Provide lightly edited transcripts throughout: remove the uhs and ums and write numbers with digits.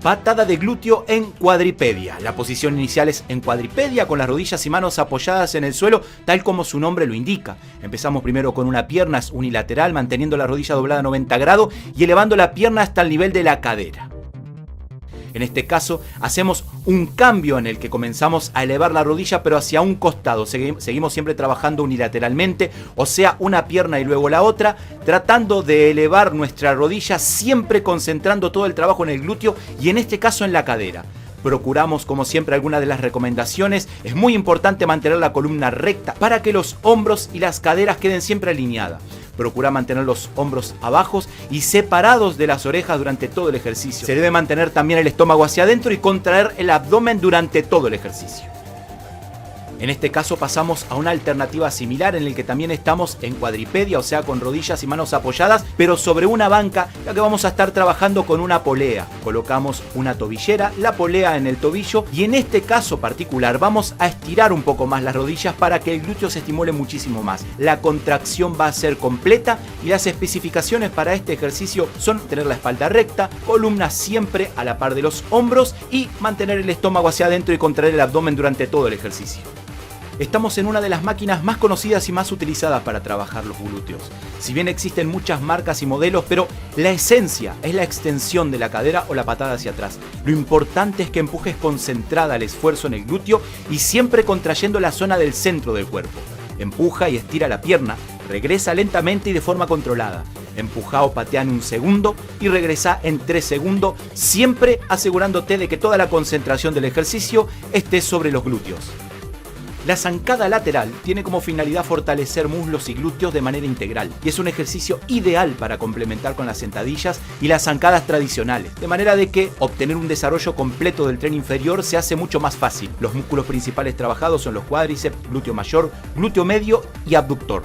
Patada de glúteo en cuadripedia. La posición inicial es en cuadripedia, con las rodillas y manos apoyadas en el suelo, tal como su nombre lo indica. Empezamos primero con una pierna unilateral, manteniendo la rodilla doblada a 90 grados y elevando la pierna hasta el nivel de la cadera. En este caso, hacemos un cambio en el que comenzamos a elevar la rodilla, pero hacia un costado. Seguimos siempre trabajando unilateralmente, o sea, una pierna y luego la otra, tratando de elevar nuestra rodilla, siempre concentrando todo el trabajo en el glúteo y en este caso en la cadera. Procuramos, como siempre, algunas de las recomendaciones. Es muy importante mantener la columna recta para que los hombros y las caderas queden siempre alineadas. Procura mantener los hombros abajo y separados de las orejas durante todo el ejercicio. Se debe mantener también el estómago hacia adentro y contraer el abdomen durante todo el ejercicio. En este caso pasamos a una alternativa similar en el que también estamos en cuadripedia, o sea, con rodillas y manos apoyadas, pero sobre una banca, ya que vamos a estar trabajando con una polea. Colocamos una tobillera, la polea en el tobillo, y en este caso particular vamos a estirar un poco más las rodillas para que el glúteo se estimule muchísimo más. La contracción va a ser completa y las especificaciones para este ejercicio son tener la espalda recta, columna siempre a la par de los hombros y mantener el estómago hacia adentro y contraer el abdomen durante todo el ejercicio. Estamos en una de las máquinas más conocidas y más utilizadas para trabajar los glúteos. Si bien existen muchas marcas y modelos, pero la esencia es la extensión de la cadera o la patada hacia atrás. Lo importante es que empujes concentrada el esfuerzo en el glúteo y siempre contrayendo la zona del centro del cuerpo. Empuja y estira la pierna, regresa lentamente y de forma controlada. Empuja o patea en 1 segundo y regresa en 3 segundos, siempre asegurándote de que toda la concentración del ejercicio esté sobre los glúteos. La zancada lateral tiene como finalidad fortalecer muslos y glúteos de manera integral y es un ejercicio ideal para complementar con las sentadillas y las zancadas tradicionales, de manera de que obtener un desarrollo completo del tren inferior se hace mucho más fácil. Los músculos principales trabajados son los cuádriceps, glúteo mayor, glúteo medio y abductor.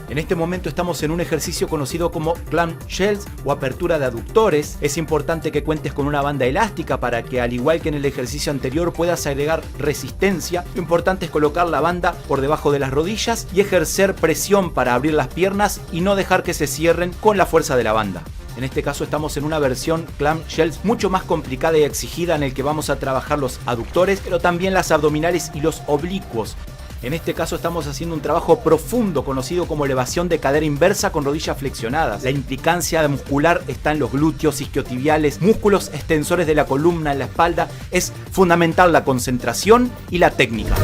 En este momento estamos en un ejercicio conocido como clamshells o apertura de aductores. Es importante que cuentes con una banda elástica para que, al igual que en el ejercicio anterior, puedas agregar resistencia. Lo importante es colocar la banda por debajo de las rodillas y ejercer presión para abrir las piernas y no dejar que se cierren con la fuerza de la banda. En este caso estamos en una versión clamshells mucho más complicada y exigida, en el que vamos a trabajar los aductores, pero también las abdominales y los oblicuos. En este caso estamos haciendo un trabajo profundo conocido como elevación de cadera inversa con rodillas flexionadas. La implicancia muscular está en los glúteos, isquiotibiales, músculos extensores de la columna, en la espalda. Es fundamental la concentración y la técnica.